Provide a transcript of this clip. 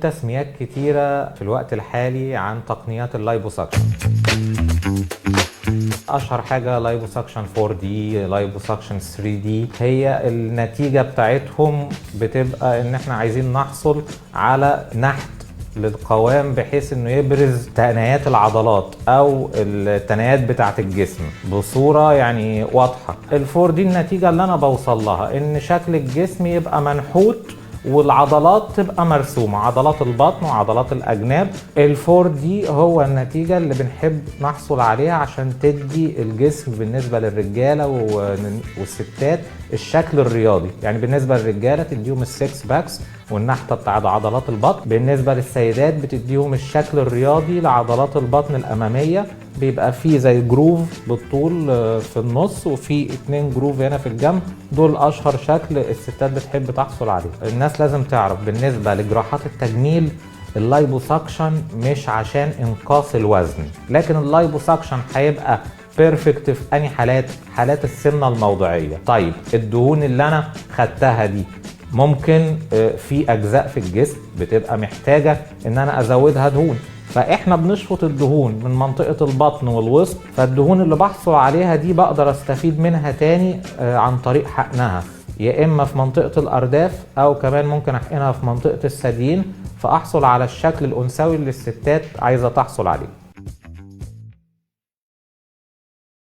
تسميات كتيرة في الوقت الحالي عن تقنيات اللايبوساكشن. أشهر حاجة لايبوساكشن 4D، لايبوساكشن 3D. هي النتيجة بتاعتهم بتبقى إن إحنا عايزين نحصل على نحت للقوام بحيث إنه يبرز تنايات العضلات أو التنايات بتاعة الجسم بصورة يعني واضحة. ال4D النتيجة اللي أنا بوصل لها إن شكل الجسم يبقى منحوت والعضلات تبقى مرسومة، عضلات البطن وعضلات الأجناب. ال4D هو النتيجة اللي بنحب نحصل عليها عشان تدي الجسم بالنسبة للرجالة والستات الشكل الرياضي. يعني بالنسبة للرجالة تديهم السكس باكس والنحتة بتاعت عضلات البطن، بالنسبة للسيدات بتديهم الشكل الرياضي لعضلات البطن الأمامية، بيبقى فيه زي جروف بالطول في النص وفي 2 جروف هنا في الجنب. دول أشهر شكل الستات بتحب تحصل عليه. الناس لازم تعرف بالنسبة لجراحات التجميل اللايبوساكشن مش عشان إنقاص الوزن، لكن اللايبوساكشن هيبقى بيرفكت في أي حالات السمنة الموضعية. طيب الدهون اللي أنا خدتها دي ممكن في أجزاء في الجسم بتبقى محتاجة إن أنا أزودها دهون، فاحنا بنشفط الدهون من منطقة البطن والوسط، فالدهون اللي بحصل عليها دي بقدر استفيد منها تاني عن طريق حقنها، يا اما في منطقة الارداف او كمان ممكن احقنها في منطقة الثديين، فاحصل على الشكل الانثوي اللي الستات عايزة تحصل عليه.